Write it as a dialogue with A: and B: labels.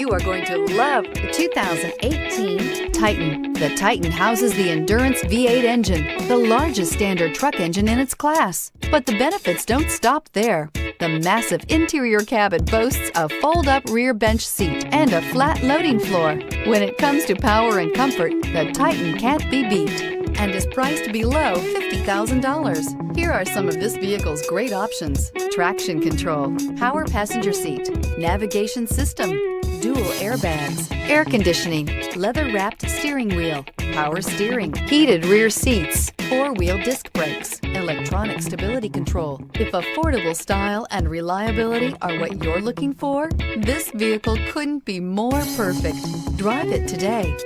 A: You are going to love the 2018 Titan. The Titan houses the Endurance V8 engine, the largest standard truck engine in its class. But the benefits don't stop there. The massive interior cabin boasts a fold-up rear bench seat and a flat loading floor. When it comes to power and comfort, the Titan can't be beat and is priced below $50,000. Here are some of this vehicle's great options: traction control, power passenger seat, navigation system, dual airbags, air conditioning, leather-wrapped steering wheel, power steering, heated rear seats, four-wheel disc brakes, electronic stability control. If affordable style and reliability are what you're looking for, this vehicle couldn't be more perfect. Drive it today.